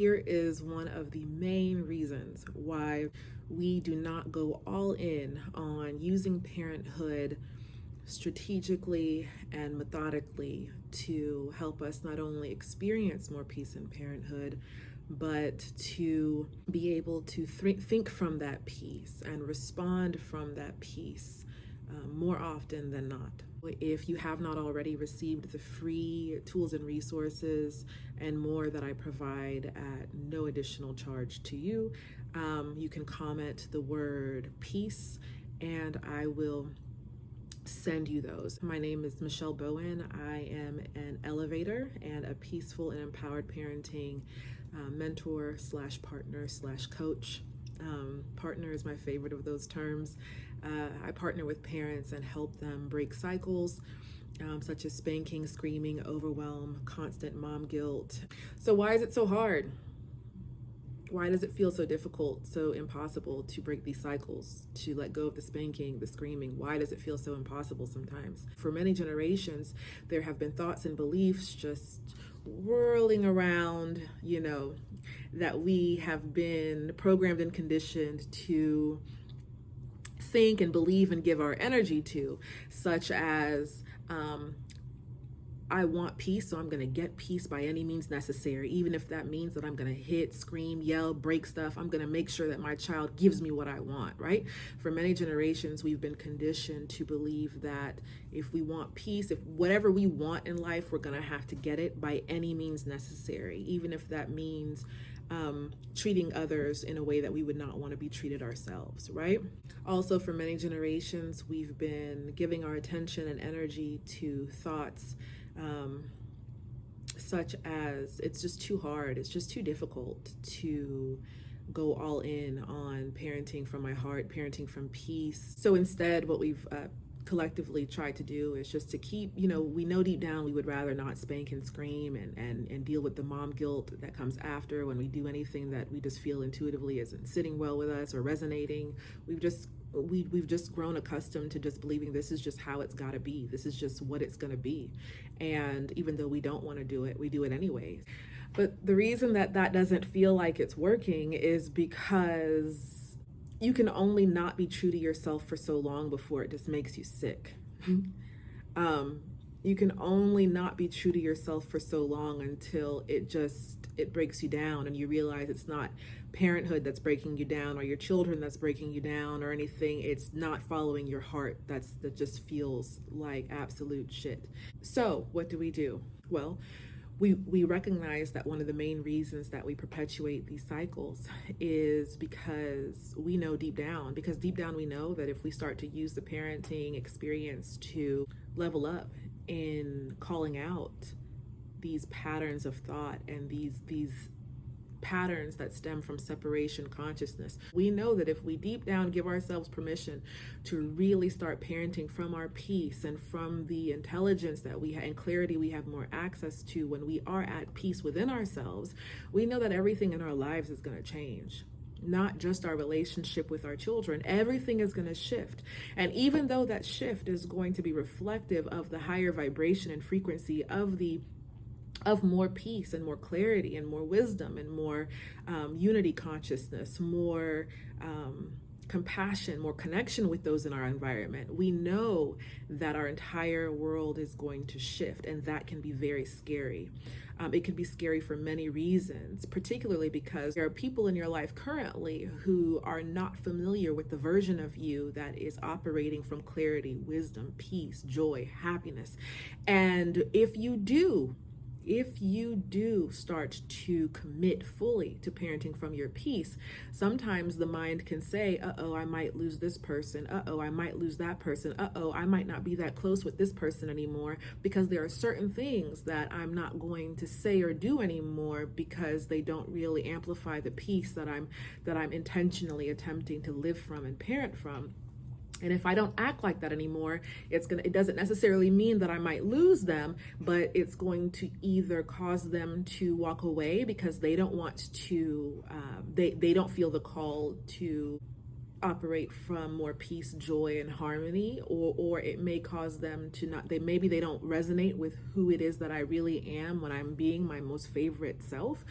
Here is one of the main reasons why we do not go all in on using parenthood strategically and methodically to help us not only experience more peace in parenthood, but to be able to think from that peace and respond from that peace more often than not. If you have not already received the free tools and resources and more that I provide at no additional charge to you, you can comment the word peace and I will send you those. My name is Michelle Bowen. I am an elevator and a peaceful and empowered parenting mentor slash partner slash coach. Partner is my favorite of those terms. I partner with parents and help them break cycles such as spanking, screaming, overwhelm, constant mom guilt. So why is it so hard? Why does it feel so difficult, so impossible to break these cycles, to let go of the spanking, the screaming? Why does it feel so impossible sometimes? For many generations, there have been thoughts and beliefs just whirling around, that we have been programmed and conditioned to think and believe and give our energy to, such as, I want peace, so I'm going to get peace by any means necessary. Even if that means that I'm going to hit, scream, yell, break stuff, I'm going to make sure that my child gives me what I want, right? For many generations, we've been conditioned to believe that if we want peace, if whatever we want in life, we're going to have to get it by any means necessary, even if that means treating others in a way that we would not want to be treated ourselves, right? Also, for many generations, we've been giving our attention and energy to thoughts such as it's just too hard, it's just too difficult to go all in on parenting from my heart, parenting from peace. So instead, what we've collectively tried to do is just to keep, we know deep down we would rather not spank and scream and deal with the mom guilt that comes after when we do anything that we just feel intuitively isn't sitting well with us or resonating. We've just grown accustomed to just believing this is just how it's got to be. This is just what it's going to be. And even though we don't want to do it, we do it anyways. But the reason that doesn't feel like it's working is because you can only not be true to yourself for so long before it just makes you sick. You can only not be true to yourself for so long until it breaks you down and you realize it's not parenthood that's breaking you down or your children that's breaking you down or anything. It's not following your heart that just feels like absolute shit. So what do? Well, we recognize that one of the main reasons that we perpetuate these cycles is because we know deep down we know that if we start to use the parenting experience to level up in calling out these patterns of thought and these patterns that stem from separation consciousness. We know that if we deep down give ourselves permission to really start parenting from our peace and from the intelligence that we have and clarity we have more access to when we are at peace within ourselves, we know that everything in our lives is going to change. Not just our relationship with our children, everything is going to shift. And even though that shift is going to be reflective of the higher vibration and frequency of more peace and more clarity and more wisdom and more unity consciousness, more compassion, more connection with those in our environment, we know that our entire world is going to shift, and that can be very scary. It can be scary for many reasons, particularly because there are people in your life currently who are not familiar with the version of you that is operating from clarity, wisdom, peace, joy, happiness. And if you do start to commit fully to parenting from your peace, sometimes the mind can say, uh-oh, I might lose this person. Uh-oh, I might lose that person. Uh-oh, I might not be that close with this person anymore because there are certain things that I'm not going to say or do anymore because they don't really amplify the peace that I'm intentionally attempting to live from and parent from. And if I don't act like that anymore, it doesn't necessarily mean that I might lose them, but it's going to either cause them to walk away because they don't want to, they don't feel the call to operate from more peace, joy, and harmony, or it may cause them to not, maybe they don't resonate with who it is that I really am when I'm being my most favorite self.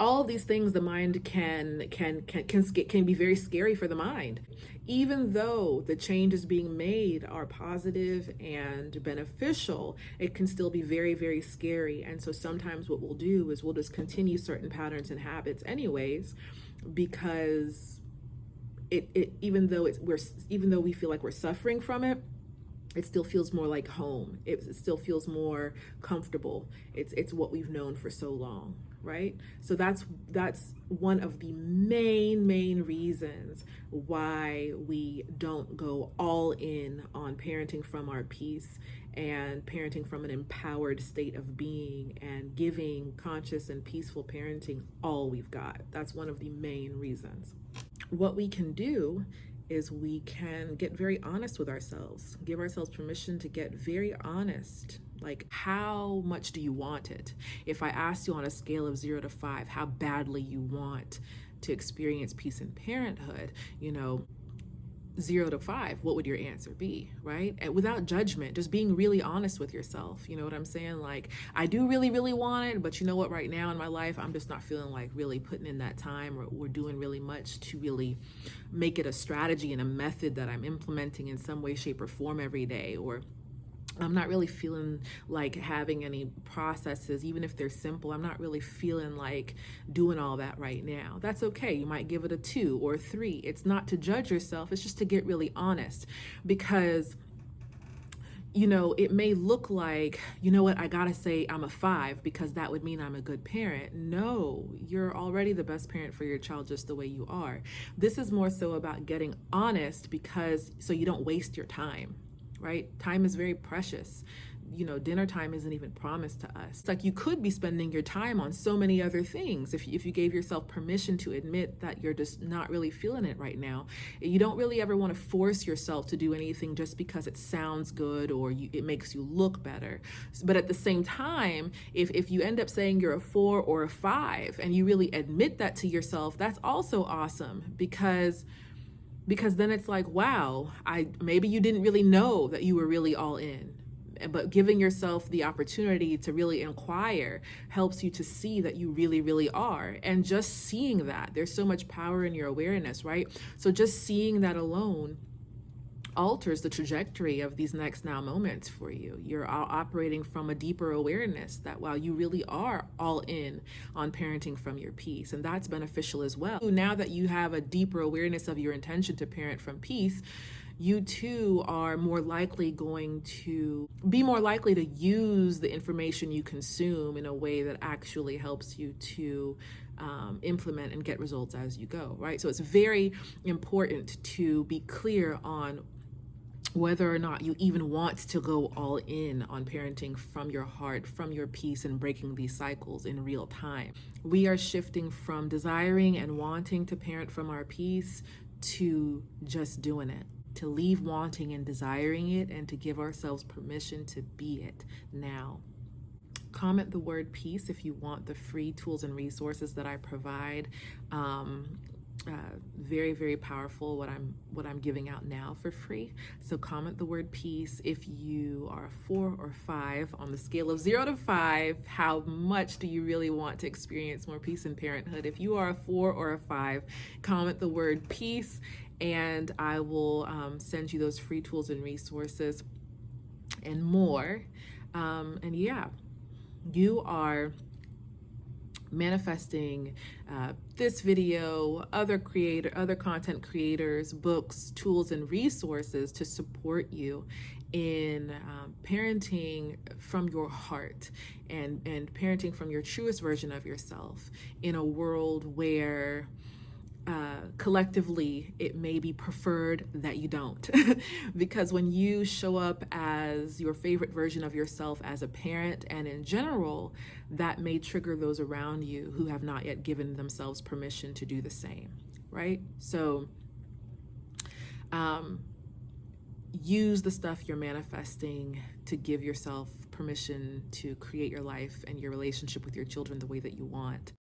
All of these things, the mind can be very scary for the mind. Even though the changes being made are positive and beneficial, it can still be very, very scary. And so sometimes what we'll do is we'll just continue certain patterns and habits anyways, because even though we feel like we're suffering from it, it still feels more like home. It still feels more comfortable. It's what we've known for so long, right? So that's one of the main reasons why we don't go all in on parenting from our peace and parenting from an empowered state of being and giving conscious and peaceful parenting all we've got. That's one of the main reasons. What we can do is we can get very honest with ourselves, give ourselves permission to get very honest. Like, how much do you want it? If I asked you on a scale of 0 to 5, how badly you want to experience peace in parenthood, 0 to 5, what would your answer be, right? And without judgment, just being really honest with yourself. You know what I'm saying? Like, I do really, really want it, but you know what? Right now in my life, I'm just not feeling like really putting in that time or doing really much to really make it a strategy and a method that I'm implementing in some way, shape, or form every day. Or I'm not really feeling like having any processes, even if they're simple. I'm not really feeling like doing all that right now. That's okay. You might give it a 2 or a 3. It's not to judge yourself. It's just to get really honest, because it may look like, you know what, I gotta say I'm a 5 because that would mean I'm a good parent. No, you're already the best parent for your child just the way you are. This is more so about getting honest, because so you don't waste your time. Right? Time is very precious. Dinner time isn't even promised to us. It's like you could be spending your time on so many other things if you gave yourself permission to admit that you're just not really feeling it right now. You don't really ever want to force yourself to do anything just because it sounds good or it makes you look better. But at the same time, if you end up saying you're a 4 or a 5 and you really admit that to yourself, that's also awesome, because then it's like, wow, maybe you didn't really know that you were really all in. But giving yourself the opportunity to really inquire helps you to see that you really, really are. And just seeing that, there's so much power in your awareness, right? So just seeing that alone alters the trajectory of these next now moments for you. You're operating from a deeper awareness that, wow, you really are all in on parenting from your peace, and that's beneficial as well. Now that you have a deeper awareness of your intention to parent from peace, you too are more likely going to use the information you consume in a way that actually helps you to implement and get results as you go, right? So it's very important to be clear on whether or not you even want to go all in on parenting from your heart, from your peace, and breaking these cycles in real time. We are shifting from desiring and wanting to parent from our peace to just doing it, to leave wanting and desiring it, and to give ourselves permission to be it now. Comment the word peace if you want the free tools and resources that I provide. Very, very powerful what I'm giving out now for free. So comment the word peace if you are a 4 or 5 on the scale of 0 to 5. How much do you really want to experience more peace in parenthood? If you are a 4 or a 5, comment the word peace, and I will send you those free tools and resources and more. And yeah, you are manifesting this video, other content creators, books, tools, and resources to support you in parenting from your heart and parenting from your truest version of yourself in a world where collectively it may be preferred that you don't. Because when you show up as your favorite version of yourself as a parent and in general, that may trigger those around you who have not yet given themselves permission to do the same, right? So use the stuff you're manifesting to give yourself permission to create your life and your relationship with your children the way that you want.